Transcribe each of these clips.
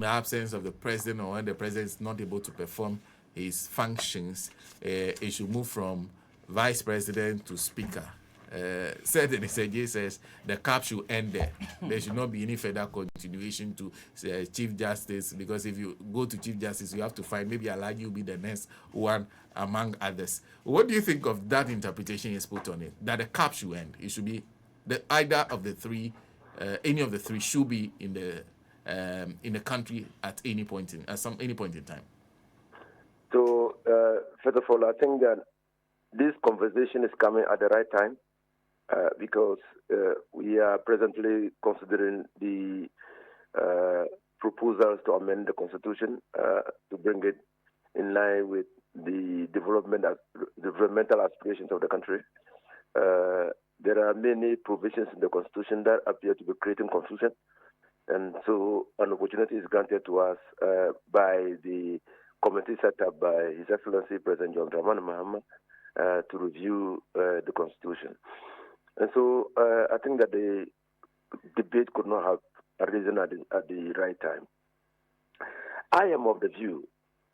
the absence of the president or when the president is not able to perform his functions, it should move from vice president to speaker. Said in the says the cap should end there. There should not be any further continuation to Chief Justice, because if you go to Chief Justice, you have to find maybe Alhaji will be the next one among others. What do you think of that interpretation is put on it? That the cap should end. It should be either of the three, any of the three should be in the country at any point in time. So first of all, I think that this conversation is coming at the right time because we are presently considering the proposals to amend the constitution to bring it in line with the developmental aspirations of the country. There are many provisions in the constitution that appear to be creating confusion, and so an opportunity is granted to us by the committee set up by His Excellency President John Dramani Mahama to review the constitution. And so I think that the debate could not have arisen at the right time. I am of the view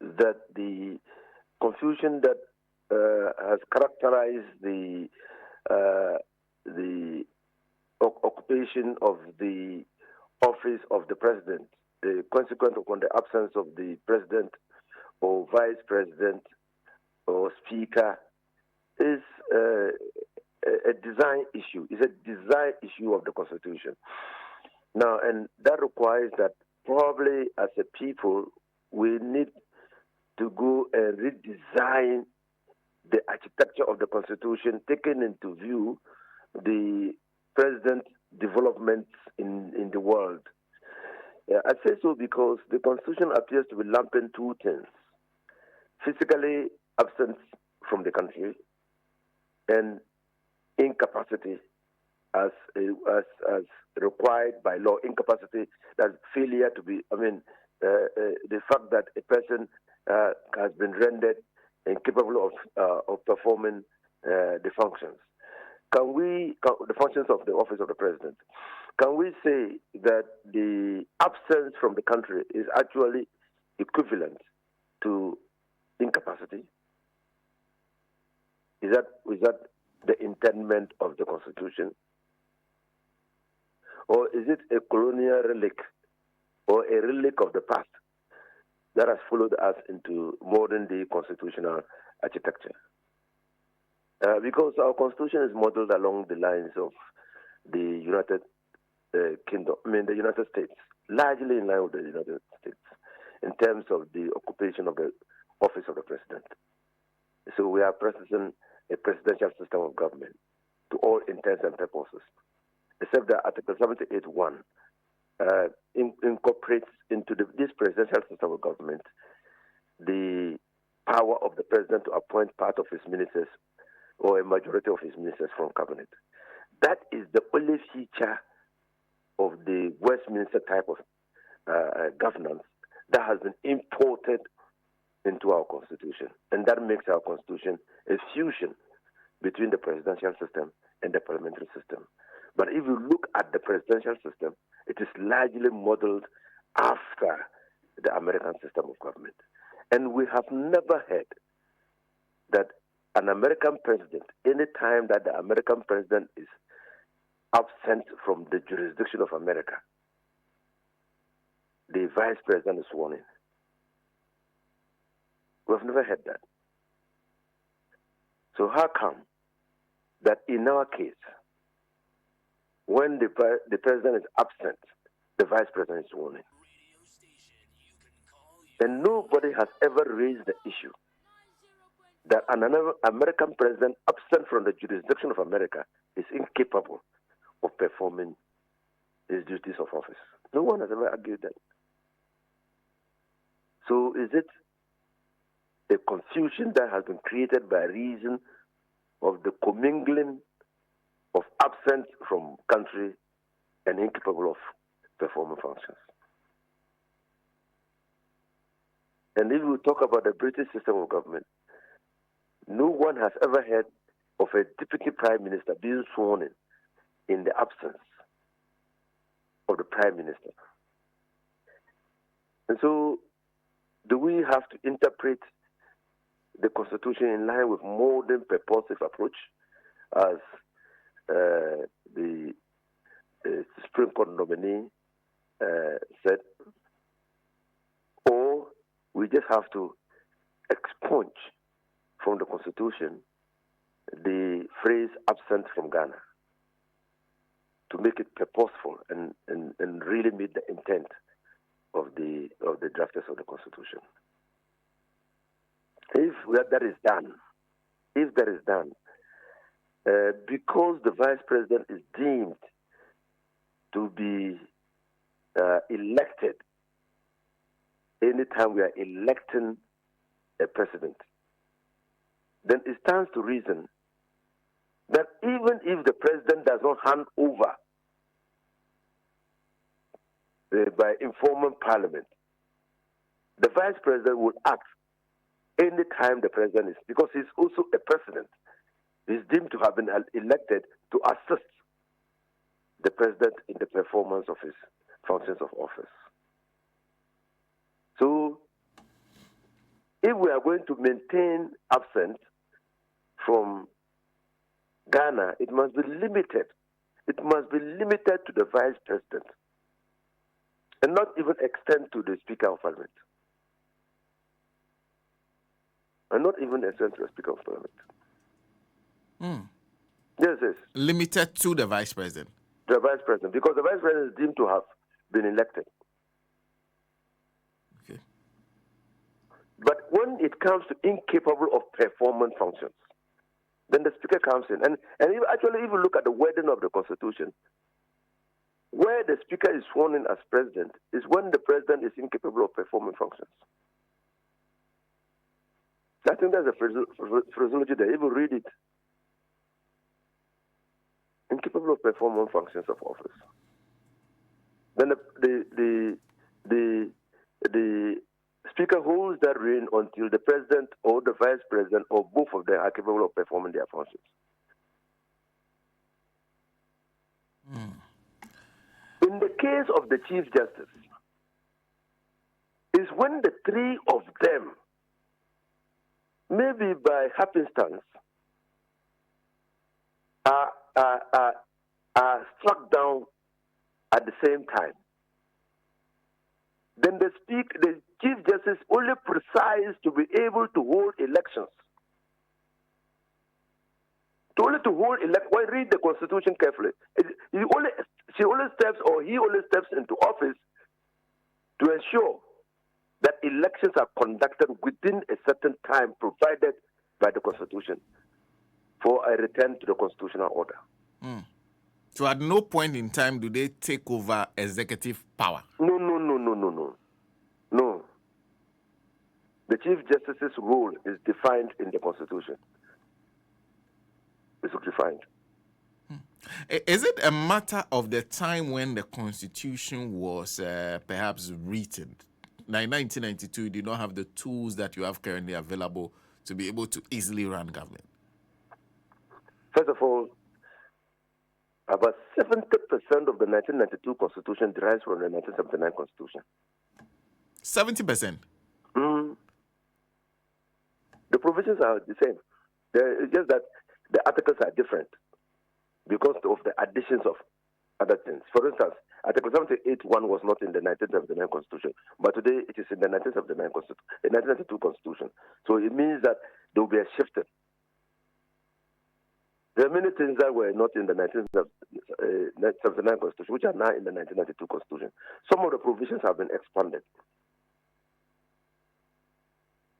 that the confusion that has characterized the occupation of the office of the president, the consequence upon the absence of the president or vice president or speaker, is a design issue. It's a design issue of the Constitution. Now, and that requires that probably as a people, we need to go and redesign the architecture of the Constitution, taking into view the present developments in the world. I say so because the Constitution appears to be lumping two things: physically absence from the country and incapacity as required by law. Incapacity, that failure to be, the fact that a person has been rendered incapable of performing the functions. The functions of the office of the president. Can we say that the absence from the country is actually equivalent to incapacity? Is that the intendment of the Constitution? Or is it a colonial relic or a relic of the past that has followed us into modern day constitutional architecture? Because our Constitution is modeled along the lines of the United the United States, largely in line with the United States in terms of the occupation of the office of the president. So we are practicing a presidential system of government to all intents and purposes, except that Article 78(1) incorporates into this presidential system of government the power of the president to appoint part of his ministers or a majority of his ministers from cabinet. That is the only feature of the Westminster type of governance that has been imported into our Constitution. And that makes our Constitution a fusion between the presidential system and the parliamentary system. But if you look at the presidential system, it is largely modeled after the American system of government. And we have never heard that an American president, any time that the American president is absent from the jurisdiction of America, the vice president is sworn in. We've never heard that. So how come that in our case, when the president is absent, the vice president is sworn in? And nobody has ever raised the issue that an American president absent from the jurisdiction of America is incapable of performing his duties of office. No one has ever argued that. So is it a confusion that has been created by reason of the commingling of absent from country and incapable of performing functions? And if we talk about the British system of government, no one has ever heard of a deputy prime minister being sworn in the absence of the prime minister. And so, do we have to interpret the Constitution in line with modern purposive approach, as the Supreme Court nominee said, or we just have to expunge from the Constitution the phrase "absent from Ghana" to make it purposeful and really meet the intent of the drafters of the Constitution. If that is done, because the Vice President is deemed to be elected anytime we are electing a president, then it stands to reason that even if the president does not hand over by informing Parliament, the Vice President will act any time the president is, because he's also a president. He's deemed to have been elected to assist the president in the performance of his functions of office. So, if we are going to maintain absence from Ghana, it must be limited. It must be limited to the Vice President and not even extend to the Speaker of Parliament. And not even extend to the Speaker of Parliament. Yes. Limited to the Vice President. The Vice President, because the Vice President is deemed to have been elected. Okay. But when it comes to incapable of performance functions, then the Speaker comes in. And if you look at the wording of the Constitution, where the Speaker is sworn in as President is when the President is incapable of performing functions. So I think there's a phraseology there. If you read it, incapable of performing functions of office. Then the Speaker holds that reign until the President or the Vice President or both of them are capable of performing their functions. In the case of the Chief Justice, is when the three of them, maybe by happenstance, are struck down at the same time. Then the Chief Justice only presides to be able to hold elections. When read the Constitution carefully. He only steps into office to ensure that elections are conducted within a certain time provided by the Constitution for a return to the constitutional order. So at no point in time do they take over executive power? No. The Chief Justice's role is defined in the Constitution. It's defined. Is it a matter of the time when the Constitution was perhaps written? Like 1992, you did not have the tools that you have currently available to be able to easily run government? First of all, about 70% of the 1992 Constitution derives from the 1979 Constitution. 70%? The provisions are the same. It's just that the articles are different because of the additions of other things. For instance, Article 78.1 was not in the 1979 Constitution, but today it is in the 1992 Constitution. So it means that there will be a shifting. There are many things that were not in the 1979 Constitution, which are now in the 1992 Constitution. Some of the provisions have been expanded.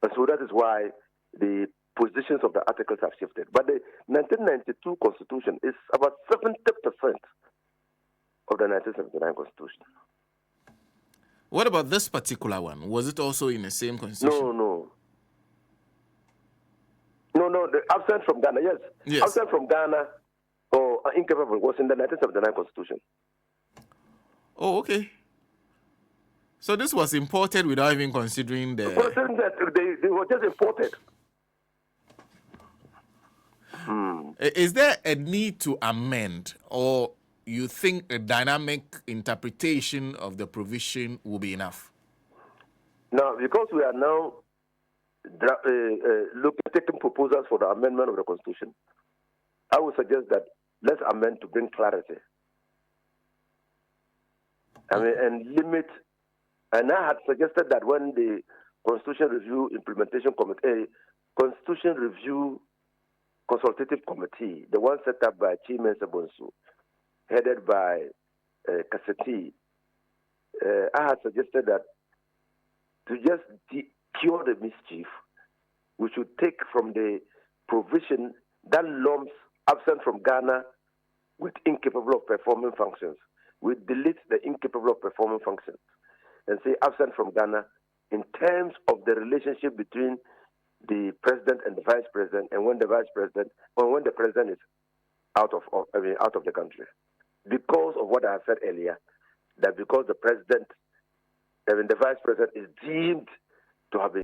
And so that is why the positions of the articles have shifted. But the 1992 Constitution is about 70% of the 1979 Constitution. What about this particular one? Was it also in the same Constitution? No, the absent from Ghana, yes. Absent from Ghana or incapable was in the 1979 Constitution. Oh, okay. So this was imported without even considering the... Considering that they were just imported. Is there a need to amend, or you think a dynamic interpretation of the provision will be enough? Now, because we are now taking proposals for the amendment of the Constitution, I would suggest that let's amend to bring clarity. And limit. And I had suggested that when the Constitution Review Implementation Committee, Constitution Review Consultative Committee, the one set up by Chimen Sabonsu, headed by Kaseti, I had suggested that to just cure the mischief, we should take from the provision that lumps absent from Ghana with incapable of performing functions. We delete the incapable of performing functions and say absent from Ghana in terms of the relationship between the president and the vice president, and when the president is out of the country, because of what I said earlier, that because the vice president is deemed to have been